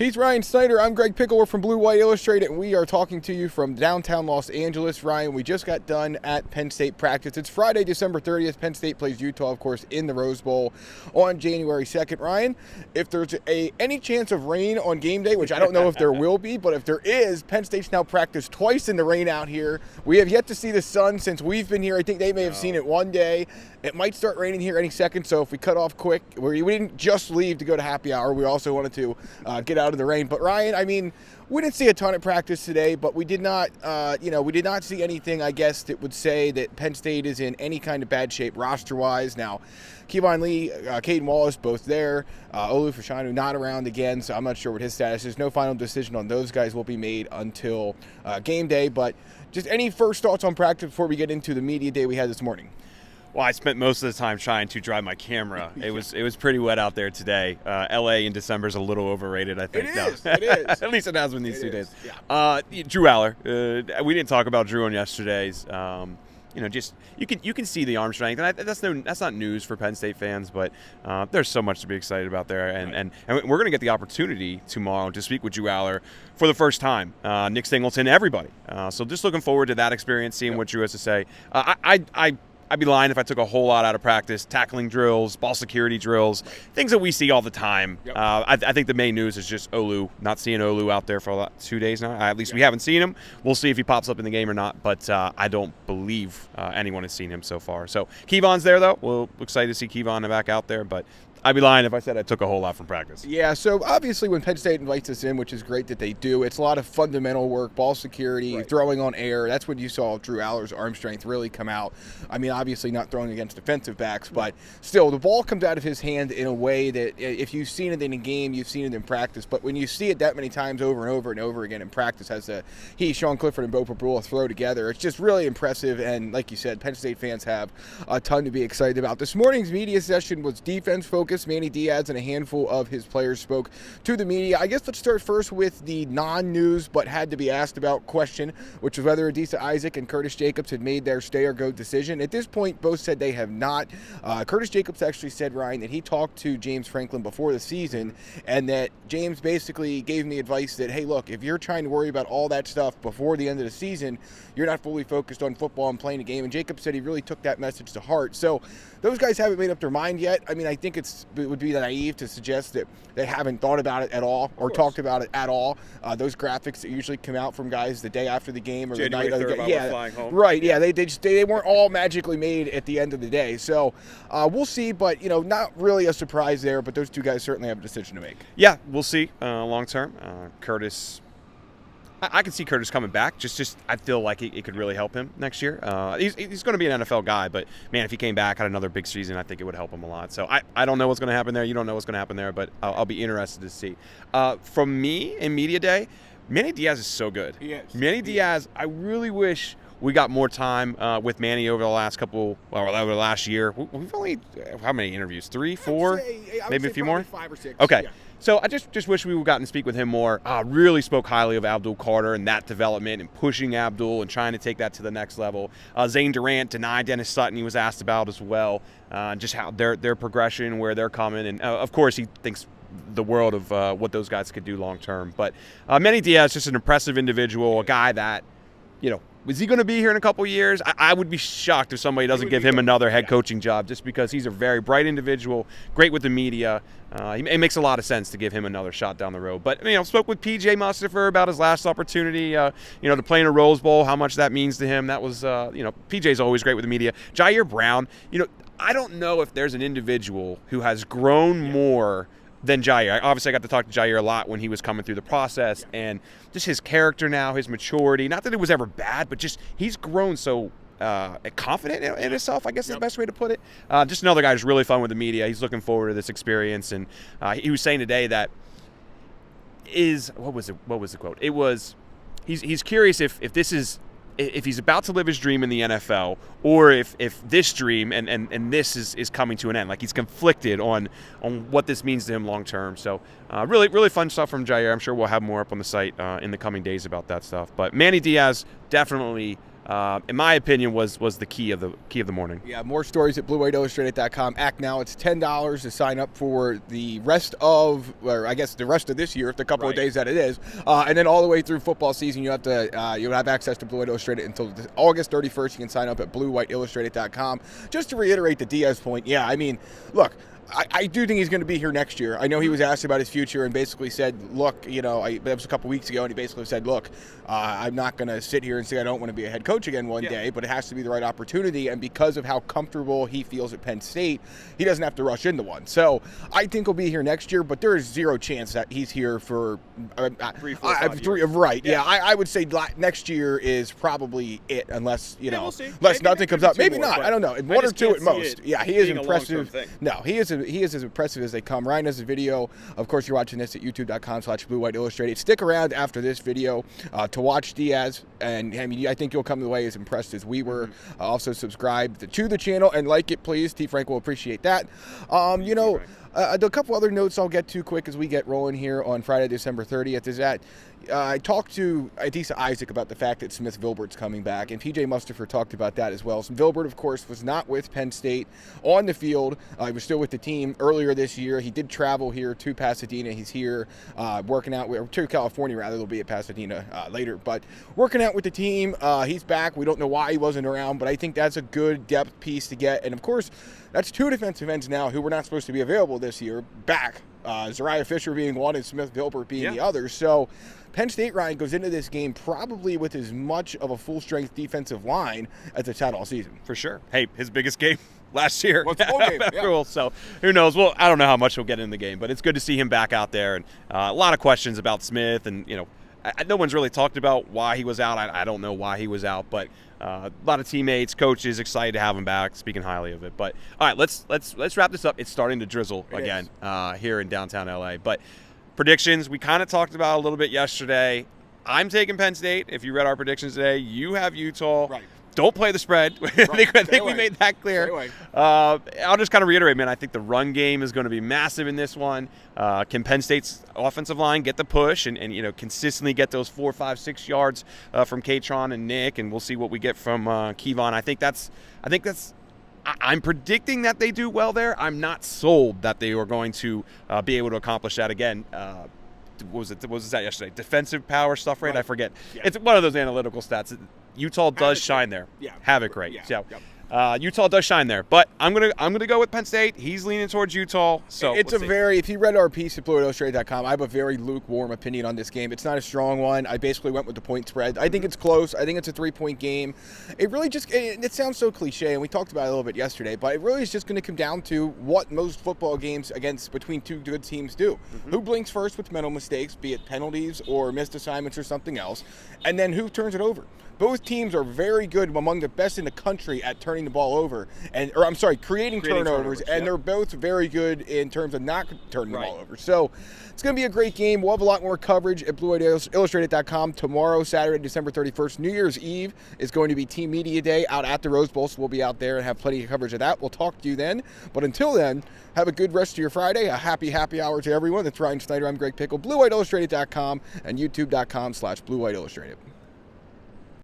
He's Ryan Snyder. I'm Greg Pickel. We're from Blue White Illustrated, and we are talking to you from downtown Los Angeles. Ryan, we just got done at Penn State practice. It's Friday, December 30th. Penn State plays Utah, of course, in the Rose Bowl on January 2nd. Ryan, if there's any chance of rain on game day, which I don't know if there will be, but if there is, Penn State's now practiced twice in the rain out here. We have yet to see the sun since we've been here. I think they may have seen it one day. It might start raining here any second, so if we cut off quick, we didn't just leave to go to happy hour. We also wanted to get out of the rain. But Ryan, I mean, we didn't see a ton of practice today, but we did not, we did not see anything, I guess, that would say that Penn State is in any kind of bad shape roster-wise. Now, Kevon Lee, Caden Wallace, both there. Olu Fashanu not around again, so I'm not sure what his status is. No final decision on those guys will be made until game day. But just any first thoughts on practice before we get into the media day we had this morning? Well, I spent most of the time trying to dry my camera. It was pretty wet out there today. L.A. in December is a little overrated, I think. It is. At least it has been these 2 days. Yeah. Drew Aller. We didn't talk about Drew on yesterday's. Just you can see the arm strength, and that's not news for Penn State fans. But there's so much to be excited about there, and we're going to get the opportunity tomorrow to speak with Drew Aller for the first time. Nick Singleton, everybody. So just looking forward to that experience, seeing what Drew has to say. I'd be lying if I took a whole lot out of practice. Tackling drills, ball security drills, things that we see all the time. Yep. I think the main news is just Olu. Not seeing Olu out there for 2 days now. At least we haven't seen him. We'll see if he pops up in the game or not, but I don't believe anyone has seen him so far. So Kevon's there, though. We're excited to see Kevon back out there, but I'd be lying if I said I took a whole lot from practice. Yeah, so obviously when Penn State invites us in, which is great that they do, it's a lot of fundamental work, ball security, throwing on air. That's when you saw Drew Aller's arm strength really come out. I mean, obviously not throwing against defensive backs, but still, the ball comes out of his hand in a way that if you've seen it in a game, you've seen it in practice. But when you see it that many times over and over and over again in practice, as Sean Clifford, and Bo Pabrula throw together, it's just really impressive. And like you said, Penn State fans have a ton to be excited about. This morning's media session was defense-focused. Manny Diaz and a handful of his players spoke to the media. I guess let's start first with the non-news but had to be asked about question, which was whether Adisa Isaac and Curtis Jacobs had made their stay-or-go decision. At this point, both said they have not. Curtis Jacobs actually said, Ryan, that he talked to James Franklin before the season and that James basically gave me advice that, hey, look, if you're trying to worry about all that stuff before the end of the season, you're not fully focused on football and playing a game. And Jacobs said he really took that message to heart. So those guys haven't made up their mind yet. I mean, I think it would be naive to suggest that they haven't thought about it at all or talked about it at all. Those graphics that usually come out from guys the day after the game or January the night of the game. Flying home. Right, yeah. They weren't all magically made at the end of the day. So we'll see, but, not really a surprise there, but those two guys certainly have a decision to make. Yeah, we'll see long term. Curtis, I can see Curtis coming back. Just I feel like it could really help him next year. He's going to be an NFL guy, but, man, if he came back, had another big season, I think it would help him a lot. So I don't know what's going to happen there. You don't know what's going to happen there, but I'll be interested to see. From me in media day, Manny Diaz is so good. He is. Manny Diaz, I really wish we got more time with Manny over the last year. We've only, how many interviews? 3, 4, maybe a few more? 5 or 6. Okay. Yeah. So I just wish we would gotten to speak with him more. Really spoke highly of Abdul Carter and that development and pushing Abdul and trying to take that to the next level. Zane Durant denied Dennis Sutton. He was asked about as well. Just how their progression, where they're coming. And, of course, he thinks the world of what those guys could do long term. But Manny Diaz, just an impressive individual, a guy that, is he going to be here in a couple years? I would be shocked if somebody doesn't give him another head coaching job just because he's a very bright individual, great with the media. It makes a lot of sense to give him another shot down the road. But, spoke with P.J. Mustafer about his last opportunity, to play in a Rose Bowl, how much that means to him. That was, P.J.'s always great with the media. Jair Brown, I don't know if there's an individual who has grown more than Jair. Obviously, I got to talk to Jair a lot when he was coming through the process, and just his character now, his maturity. Not that it was ever bad, but just he's grown so confident in himself, I guess is the best way to put it. Just another guy who's really fun with the media. He's looking forward to this experience, and he was saying today that what was the quote? It was he's curious if this is. If he's about to live his dream in the NFL, or if this dream and this is coming to an end, like he's conflicted on what this means to him long term. So really, really fun stuff from Jair. I'm sure we'll have more up on the site in the coming days about that stuff. But Manny Diaz, definitely in my opinion, was the key of the morning. Yeah, more stories at BlueWhiteIllustrated.com. Act now. It's $10 to sign up for the rest of, or I guess the rest of this year, if the couple of days that it is, and then all the way through football season, you you'll have access to Blue White Illustrated until August 31st. You can sign up at BlueWhiteIllustrated.com. Just to reiterate the Diaz point, yeah, I mean, look. I do think he's going to be here next year. I know he was asked about his future and basically said, look, that was a couple weeks ago, and he basically said, look, I'm not going to sit here and say I don't want to be a head coach again one day, but it has to be the right opportunity. And because of how comfortable he feels at Penn State, he doesn't have to rush into one. So I think he'll be here next year, but there is zero chance that he's here for 3, 4, 5 years. Right. Yeah, I would say next year is probably it, unless, we'll see. unless nothing comes up. Maybe more, not. I don't know. One or two at most. Yeah, he is impressive. No, he is as impressive as they come. Ryan has a video. Of course, you're watching this at youtube.com/BlueWhiteIllustrated. Stick around after this video to watch Diaz, and I think you'll come away as impressed as we were. Also, subscribe to the channel and like it, please. T. Frank will appreciate that. A couple other notes I'll get to quick as we get rolling here on Friday, December 30th is that I talked to Adisa Isaac about the fact that Smith Vilbert's coming back, and P.J. Mustipher talked about that as well. So Vilbert, of course, was not with Penn State on the field. He was still with the team earlier this year. He did travel here to Pasadena. He's here working out to California, rather. They'll be at Pasadena later. But working out with the team, he's back. We don't know why he wasn't around, but I think that's a good depth piece to get. And, of course, that's two defensive ends now who were not supposed to be available this year back. Zariah Fisher being one and Smith Vilbert being the other. So Penn State, Ryan, goes into this game probably with as much of a full-strength defensive line as it's had all season. For sure. Hey, his biggest game last year. Well, it's a full game, yeah. So who knows? Well, I don't know how much he'll get in the game, but it's good to see him back out there. And a lot of questions about Smith, and no one's really talked about why he was out. I don't know why he was out, but a lot of teammates, coaches excited to have him back, speaking highly of it. But all right, let's wrap this up. It's starting to drizzle again here in downtown LA. But predictions, we kind of talked about a little bit yesterday. I'm taking Penn State. If you read our predictions today, you have Utah. Right. Don't play the spread. I think we made that clear. I'll just kind of reiterate, man, I think the run game is going to be massive in this one. Can Penn State's offensive line get the push and consistently get those 4, 5, 6 yards from Katron and Nick, and we'll see what we get from Kevon. I'm predicting that they do well there. I'm not sold that they are going to be able to accomplish that again. What was that yesterday? Defensive power stuff rate? Right. I forget. Yeah. It's one of those analytical stats. Utah does shine there. Yeah. Havoc rate. Yeah. Utah does shine there, but I'm gonna go with Penn State. He's leaning towards Utah. So it's if you read our piece at BlueWhiteIllustrated.com, I have a very lukewarm opinion on this game. It's not a strong one. I basically went with the point spread. I think it's close. I think it's a 3-point game. It really it sounds so cliche, and we talked about it a little bit yesterday, but it really is just going to come down to what most football games between two good teams do. Mm-hmm. Who blinks first with mental mistakes, be it penalties or missed assignments or something else, and then who turns it over. Both teams are very good, among the best in the country at turning the ball over, creating turnovers, and they're both very good in terms of not turning the ball over. So it's going to be a great game. We'll have a lot more coverage at BlueWhiteIllustrated.com tomorrow, Saturday, December 31st. New Year's Eve is going to be Team Media Day out at the Rose Bowl, so we'll be out there and have plenty of coverage of that. We'll talk to you then. But until then, have a good rest of your Friday. A happy hour to everyone. That's Ryan Snyder. I'm Greg Pickel. BlueWhiteIllustrated.com and YouTube.com/BlueWhiteIllustrated.